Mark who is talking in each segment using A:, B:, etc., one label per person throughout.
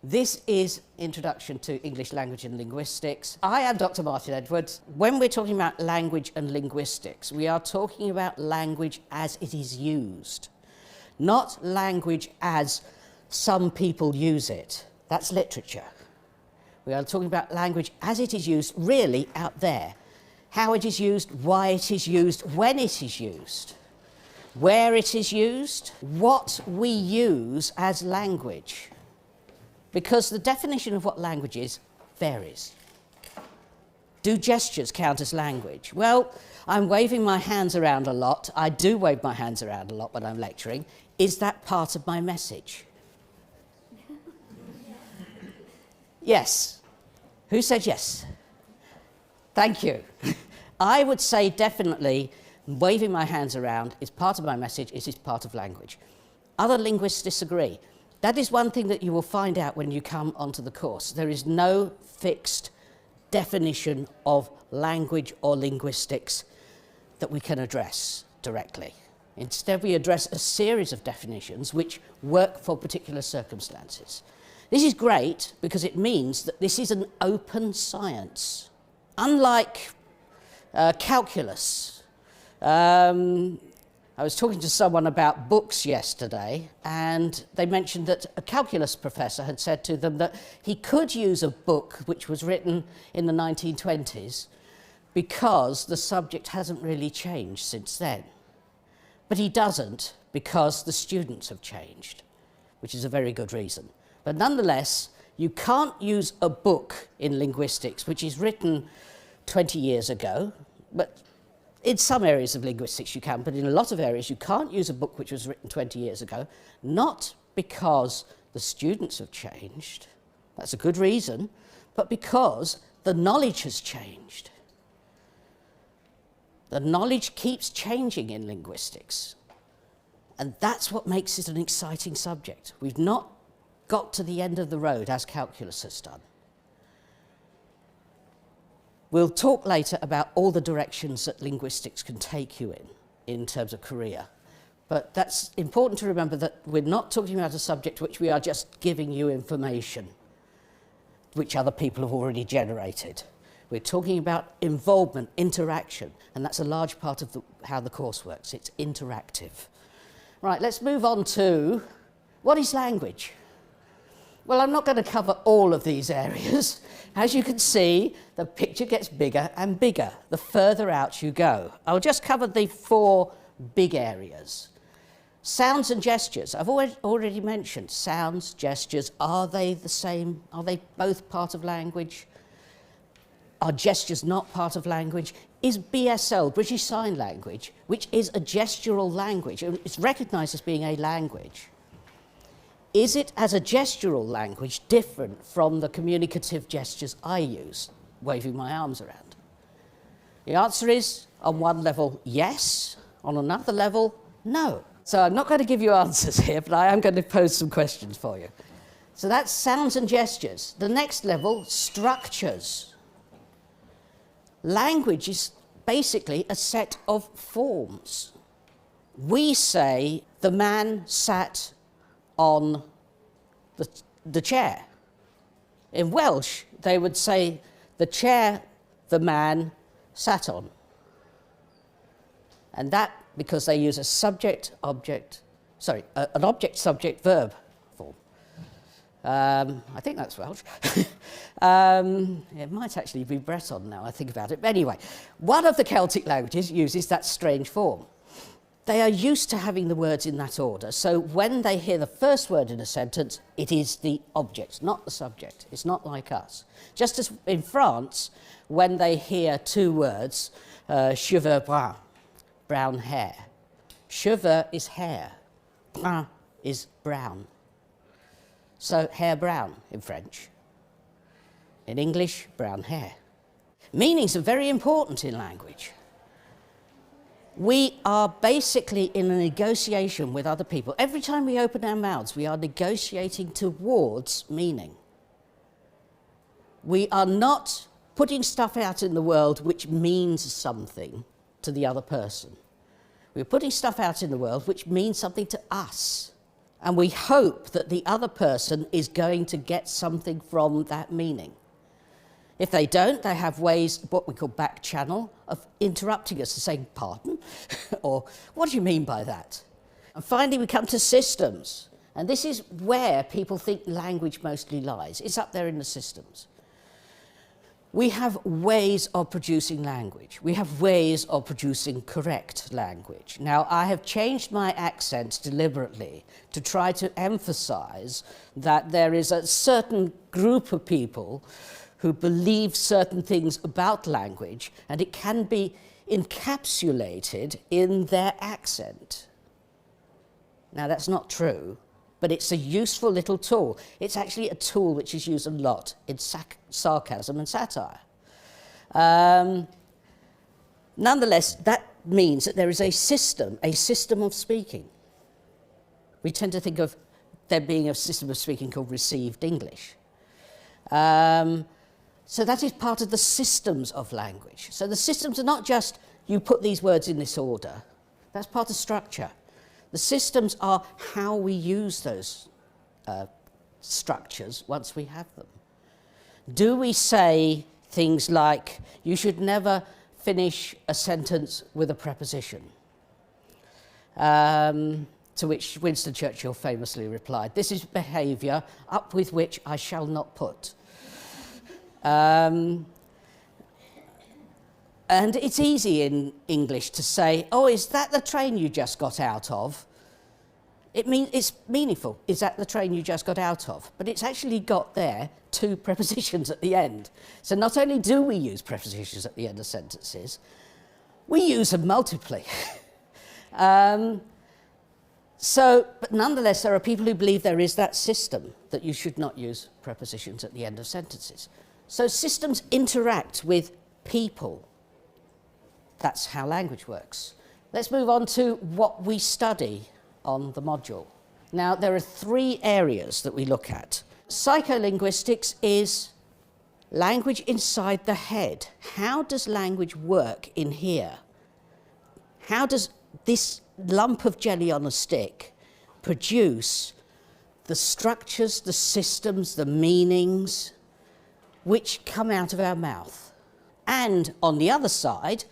A: This is Introduction to English Language and Linguistics. I am Dr. Martin Edwards. When we're talking about language and linguistics, we are talking about language as it is used, not language as some people use it. That's literature. We are talking about language as it is used, really out there. How it is used, why it is used, when it is used, where it is used, what we use as language. Because the definition of what language is varies. Do gestures count as language? Well, I'm waving my hands around a lot. I do wave my hands around a lot when I'm lecturing. Is that part of my message? Yes. Who said yes? Thank you. I would say definitely waving my hands around is part of my message, it is part of language. Other linguists disagree. That is one thing that you will find out when you come onto the course. There is no fixed definition of language or linguistics that we can address directly. Instead, we address a series of definitions which work for particular circumstances. This is great because it means that this is an open science. Unlike calculus, I was talking to someone about books yesterday, and they mentioned that a calculus professor had said to them that he could use a book which was written in the 1920s because the subject hasn't really changed since then. But he doesn't because the students have changed, which is a very good reason. But nonetheless, you can't use a book in linguistics which is written 20 years ago, but in some areas of linguistics you can, but in a lot of areas you can't use a book which was written 20 years ago, not because the students have changed, that's a good reason, but because the knowledge has changed. The knowledge keeps changing in linguistics, and that's what makes it an exciting subject. We've not got to the end of the road as calculus has done. We'll talk later about all the directions that linguistics can take you in terms of career. But that's important to remember that we're not talking about a subject which we are just giving you information which other people have already generated. We're talking about involvement, interaction, and that's a large part of how the course works. It's interactive. Right, let's move on to what is language? Well, I'm not going to cover all of these areas. As you can see, the picture gets bigger and bigger the further out you go. I'll just cover the four big areas. Sounds and gestures. I've already mentioned sounds, gestures. Are they the same? Are they both part of language? Are gestures not part of language? Is BSL, British Sign Language, which is a gestural language, and it's recognised as being a language, is it, as a gestural language, different from the communicative gestures I use, waving my arms around? The answer is, on one level, yes. On another level, no. So I'm not going to give you answers here, but I am going to pose some questions for you. So that's sounds and gestures. The next level, structures. Language is basically a set of forms. We say, the man sat on the chair. In Welsh, they would say, the chair the man sat on. And that because they use a an object-subject-verb form. I think that's Welsh. It might actually be Breton now I think about it. But anyway, one of the Celtic languages uses that strange form. They are used to having the words in that order, so when they hear the first word in a sentence, it is the object, not the subject. It's not like us. Just as in France, when they hear two words, cheveux bruns, brown hair. Cheveux is hair, brun is brown. So hair brown in French. In English, brown hair. Meanings are very important in language. We are basically in a negotiation with other people. Every time we open our mouths, we are negotiating towards meaning. We are not putting stuff out in the world which means something to the other person. We're putting stuff out in the world which means something to us. And we hope that the other person is going to get something from that meaning. If they don't, they have ways, what we call back channel, of interrupting us and saying, pardon? Or, what do you mean by that? And finally, we come to systems. And this is where people think language mostly lies. It's up there in the systems. We have ways of producing language. We have ways of producing correct language. Now, I have changed my accent deliberately to try to emphasize that there is a certain group of people who believe certain things about language, and it can be encapsulated in their accent. Now, that's not true, but it's a useful little tool. It's actually a tool which is used a lot in sarcasm and satire. Nonetheless, that means that there is a system of speaking. We tend to think of there being a system of speaking called received English. So that is part of the systems of language. So the systems are not just, you put these words in this order. That's part of structure. The systems are how we use those structures once we have them. Do we say things like, you should never finish a sentence with a preposition? To which Winston Churchill famously replied, this is behaviour up with which I shall not put. And it's easy in English to say, oh, is that the train you just got out of? It's meaningful. Is that the train you just got out of? But it's actually got there two prepositions at the end. So not only do we use prepositions at the end of sentences, we use them multiply. But nonetheless, there are people who believe there is that system, that you should not use prepositions at the end of sentences. So systems interact with people. That's how language works. Let's move on to what we study on the module. Now, there are three areas that we look at. Psycholinguistics is language inside the head. How does language work in here? How does this lump of jelly on a stick produce the structures, the systems, the meanings which come out of our mouth? And on the other side,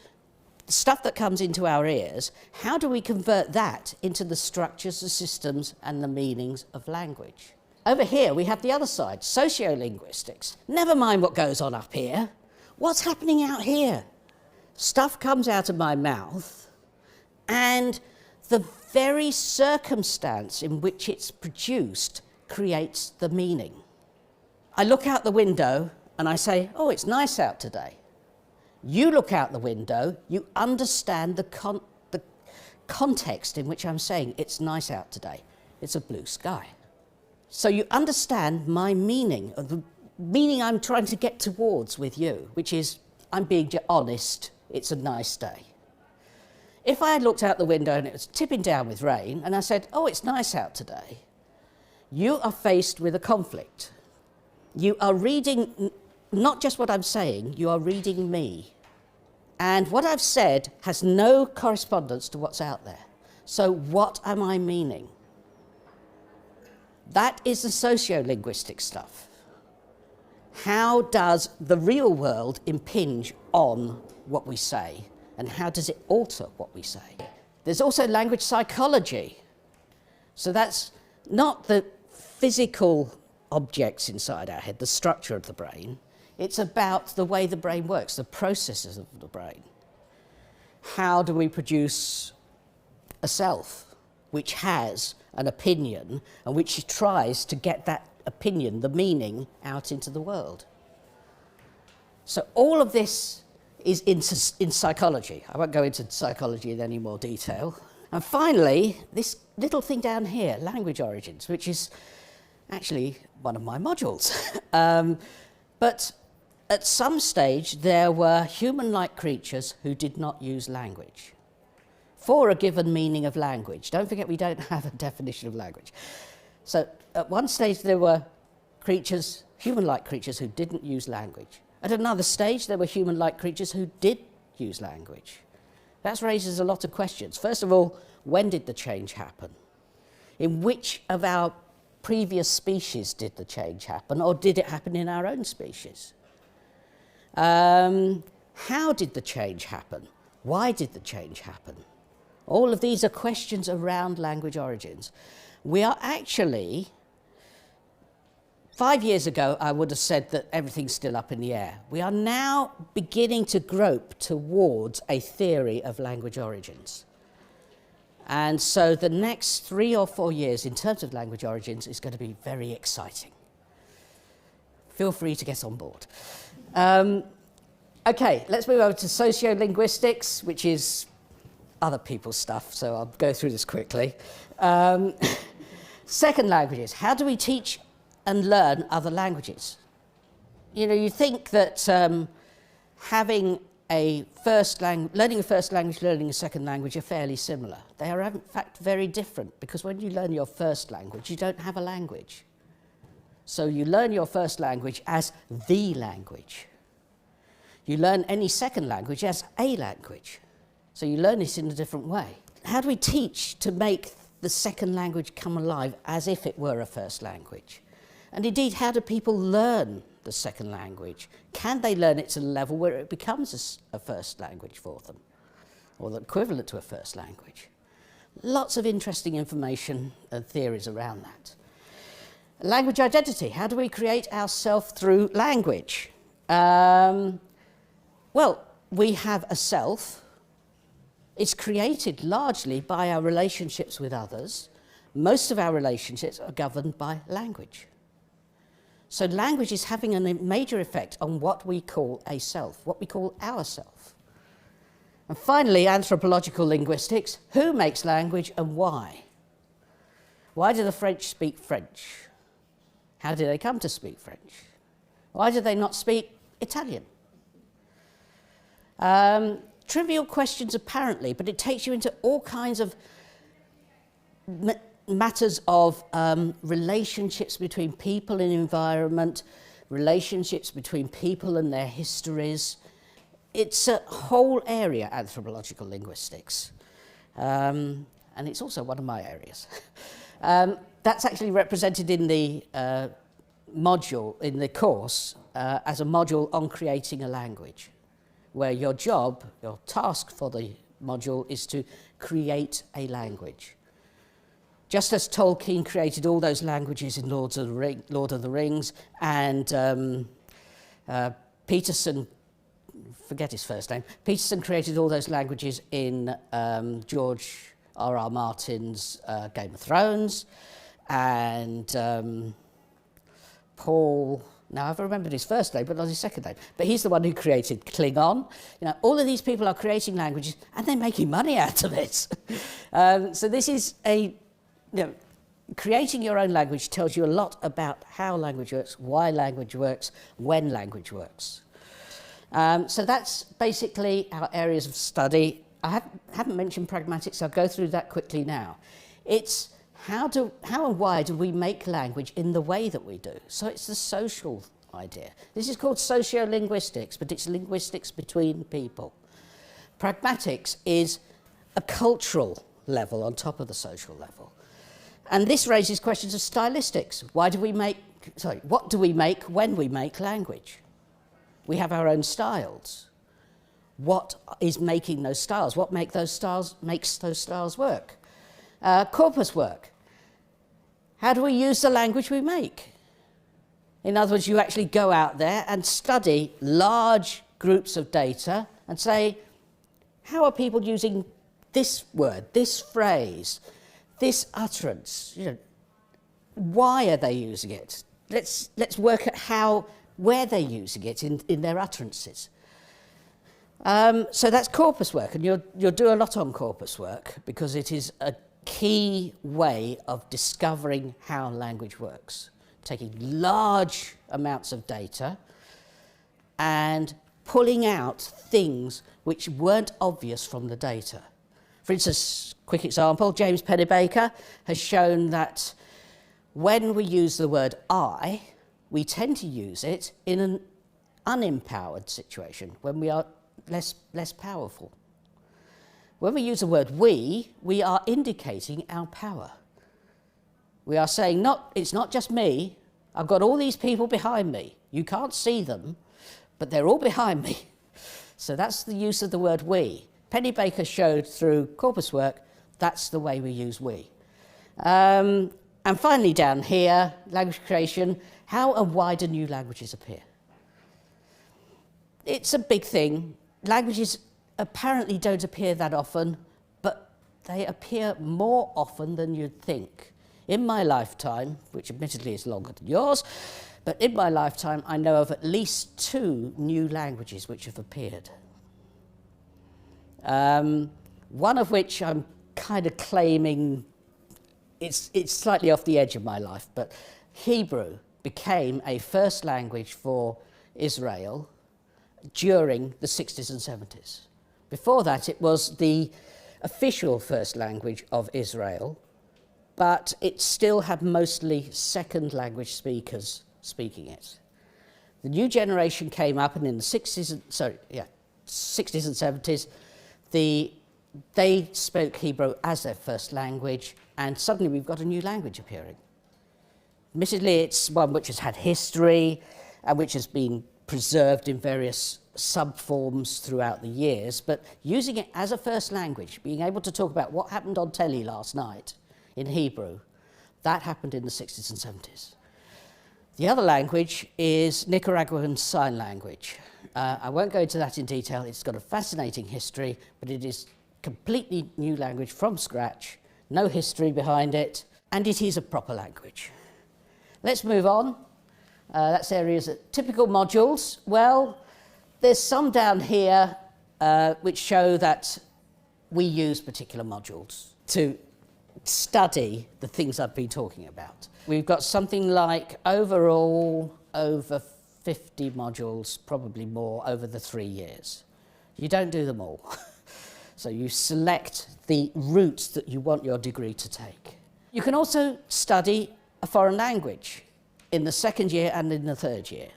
A: the stuff that comes into our ears, how do we convert that into the structures, the systems, and the meanings of language? Over here, we have the other side, sociolinguistics. Never mind what goes on up here. What's happening out here? Stuff comes out of my mouth, and the very circumstance in which it's produced creates the meaning. I look out the window and I say, oh, it's nice out today. You look out the window, you understand the context in which I'm saying it's nice out today. It's a blue sky. So you understand my meaning, or the meaning I'm trying to get towards with you, which is, I'm being honest, it's a nice day. If I had looked out the window and it was tipping down with rain, and I said, oh, it's nice out today, you are faced with a conflict. You are reading not just what I'm saying, you are reading me. And what I've said has no correspondence to what's out there. So what am I meaning? That is the sociolinguistic stuff. How does the real world impinge on what we say? And how does it alter what we say? There's also language psychology. So that's not the physical objects inside our head, the structure of the brain. It's about the way the brain works, the processes of the brain. How do we produce a self which has an opinion and which tries to get that opinion, the meaning, out into the world? So all of this is in psychology. I won't go into psychology in any more detail. And finally, this little thing down here, language origins, which is actually one of my modules. But at some stage, there were human-like creatures who did not use language for a given meaning of language. Don't forget, we don't have a definition of language. So at one stage, there were creatures, human-like creatures, who didn't use language. At another stage, there were human-like creatures who did use language. That raises a lot of questions. First of all, when did the change happen? In which of our previous species did the change happen, or did it happen in our own species? How did the change happen? Why did the change happen? All of these are questions around language origins. We are actually, 5 years ago, I would have said that everything's still up in the air. We are now beginning to grope towards a theory of language origins. And so the next 3 or 4 years in terms of language origins is going to be very exciting. Feel free to get on board. Okay, let's move over to sociolinguistics, which is other people's stuff, so I'll go through this quickly. Second languages. How do we teach and learn other languages? You know, you think that learning a first language, learning a second language are fairly similar. They are in fact very different, because when you learn your first language, you don't have a language. So you learn your first language as the language. You learn any second language as a language. So you learn it in a different way. How do we teach to make the second language come alive as if it were a first language? And indeed, how do people learn the second language? Can they learn it to the level where it becomes a first language for them, or the equivalent to a first language? Lots of interesting information and theories around that. Language identity. How do we create ourselves through language? Well, we have a self. It's created largely by our relationships with others. Most of our relationships are governed by language. So language is having a major effect on what we call a self, what we call ourself. And finally, anthropological linguistics. Who makes language and why? Why do the French speak French? How did they come to speak French? Why did they not speak Italian? Trivial questions apparently, but it takes you into all kinds of matters of relationships between people and environment, relationships between people and their histories. It's a whole area, anthropological linguistics. And it's also one of my areas. That's actually represented in the module, in the course, as a module on creating a language, where your job, your task for the module is to create a language. Just as Tolkien created all those languages in Lord of the Rings, and Peterson, forget his first name, Peterson created all those languages in George R.R. Martin's Game of Thrones, and Paul, now I've remembered his first name, but not his second name, but he's the one who created Klingon. You know, all of these people are creating languages, and they're making money out of it. So this is creating your own language tells you a lot about how language works, why language works, when language works. So that's basically our areas of study. I haven't mentioned pragmatics, so I'll go through that quickly now. It's how and why do we make language in the way that we do? So it's the social idea. This is called sociolinguistics, but it's linguistics between people. Pragmatics is a cultural level on top of the social level. And this raises questions of stylistics. What do we make when we make language? We have our own styles. What is making those styles? What makes those styles work? Corpus work. How do we use the language we make? In other words, you actually go out there and study large groups of data and say, how are people using this word, this phrase, this utterance? You know, why are they using it? Let's work at where they're using it in their utterances. So that's corpus work, and you'll do a lot on corpus work because it is a key way of discovering how language works. Taking large amounts of data and pulling out things which weren't obvious from the data. For instance, quick example, James Pennebaker has shown that when we use the word I, we tend to use it in an unempowered situation, when we are less powerful. When we use the word we are indicating our power. We are saying it's not just me. I've got all these people behind me. You can't see them, but they're all behind me. So that's the use of the word we. Penny Baker showed through corpus work that's the way we use we. And finally down here, language creation, how and why do new languages appear? It's a big thing. Languages apparently don't appear that often, but they appear more often than you'd think. In my lifetime, which admittedly is longer than yours, but in my lifetime I know of at least 2 new languages which have appeared. One of which I'm kind of claiming it's slightly off the edge of my life, but Hebrew became a first language for Israel during the 60s and 70s. Before that, it was the official first language of Israel, but it still had mostly second language speakers speaking it. The new generation came up, and in the 60s and 70s, they spoke Hebrew as their first language, and suddenly we've got a new language appearing. Admittedly, it's one which has had history and which has been preserved in various sub-forms throughout the years, but using it as a first language, being able to talk about what happened on telly last night in Hebrew, that happened in the 60s and 70s. The other language is Nicaraguan Sign Language. I won't go into that in detail. It's got a fascinating history, but it is completely new language from scratch, no history behind it, and it is a proper language. Let's move on. That's areas that typical modules. Well, there's some down here which show that we use particular modules to study the things I've been talking about. We've got something like overall over 50 modules, probably more, over the 3 years. You don't do them all. So you select the routes that you want your degree to take. You can also study a foreign language in the 2nd year and in the 3rd year.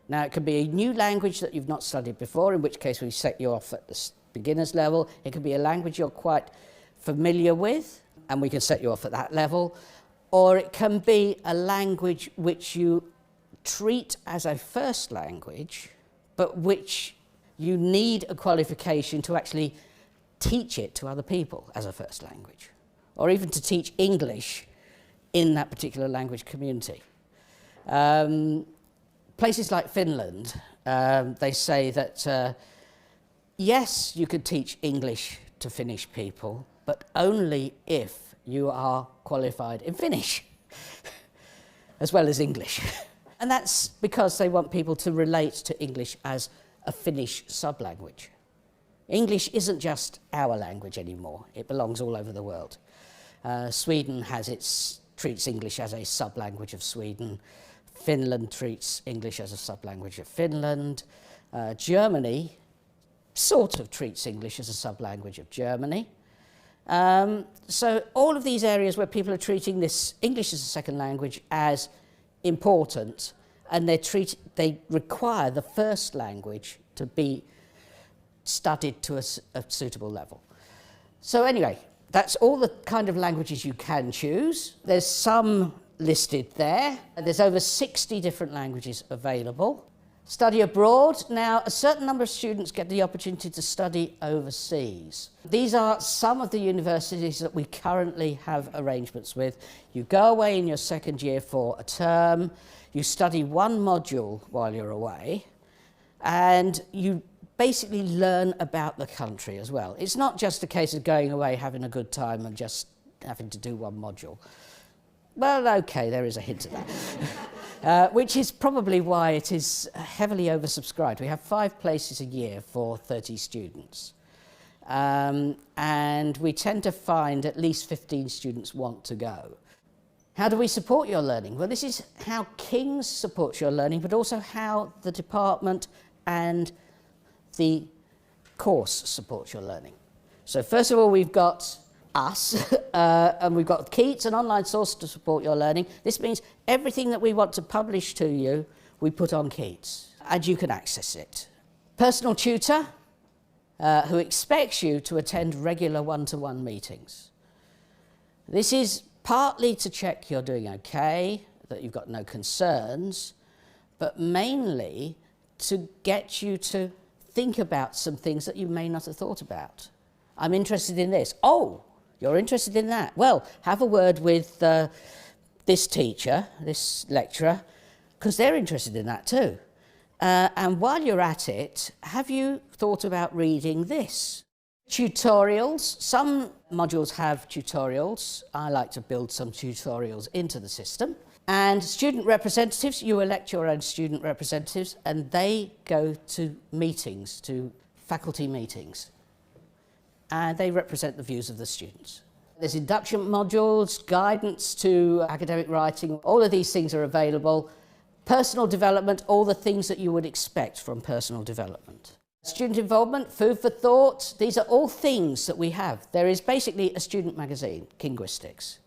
A: Now, it can be a new language that you've not studied before, in which case we set you off at the beginner's level. It can be a language you're quite familiar with, and we can set you off at that level. Or it can be a language which you treat as a first language, but which you need a qualification to actually teach it to other people as a first language, or even to teach English in that particular language community. Places like Finland, they say that yes, you could teach English to Finnish people, but only if you are qualified in Finnish, as well as English. And that's because they want people to relate to English as a Finnish sub-language. English isn't just our language anymore, it belongs all over the world. Sweden treats English as a sub-language of Sweden. Finland treats English as a sub-language of Finland. Germany sort of treats English as a sub-language of Germany. So all of these areas where people are treating this English as a second language as important, and they require the first language to be studied to a suitable level. So anyway, that's all the kind of languages you can choose. There's some listed there. There's over 60 different languages available. Study abroad. Now, a certain number of students get the opportunity to study overseas. These are some of the universities that we currently have arrangements with. You go away in your 2nd year for a term, you study one module while you're away, and you basically learn about the country as well. It's not just a case of going away, having a good time, and just having to do one module. Well, okay, there is a hint of that, which is probably why it is heavily oversubscribed. We have 5 places a year for 30 students. And we tend to find at least 15 students want to go. How do we support your learning? Well, this is how King's supports your learning, but also how the department and the course supports your learning. So first of all, we've got us, and we've got Keats, an online source to support your learning. This means everything that we want to publish to you, we put on Keats, and you can access it. Personal tutor, who expects you to attend regular one-to-one meetings. This is partly to check you're doing okay, that you've got no concerns, but mainly to get you to think about some things that you may not have thought about. I'm interested in this. Oh, you're interested in that. Well, have a word with this teacher, this lecturer, because they're interested in that too. And while you're at it, have you thought about reading this? Tutorials. Some modules have tutorials. I like to build some tutorials into the system. And student representatives, you elect your own student representatives, and they go to meetings, to faculty meetings. And they represent the views of the students. There's induction modules, guidance to academic writing. All of these things are available. Personal development, all the things that you would expect from personal development. Student involvement, food for thought, these are all things that we have. There is basically a student magazine, Linguistics.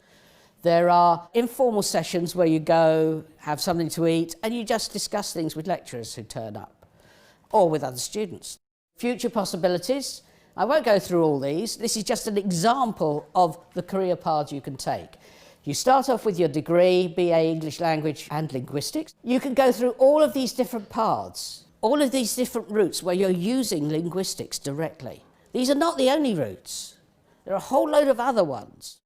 A: There are informal sessions where you go, have something to eat, and you just discuss things with lecturers who turn up, or with other students. Future possibilities, I won't go through all these. This is just an example of the career paths you can take. You start off with your degree, BA English Language and Linguistics. You can go through all of these different paths, all of these different routes where you're using linguistics directly. These are not the only routes. There are a whole load of other ones.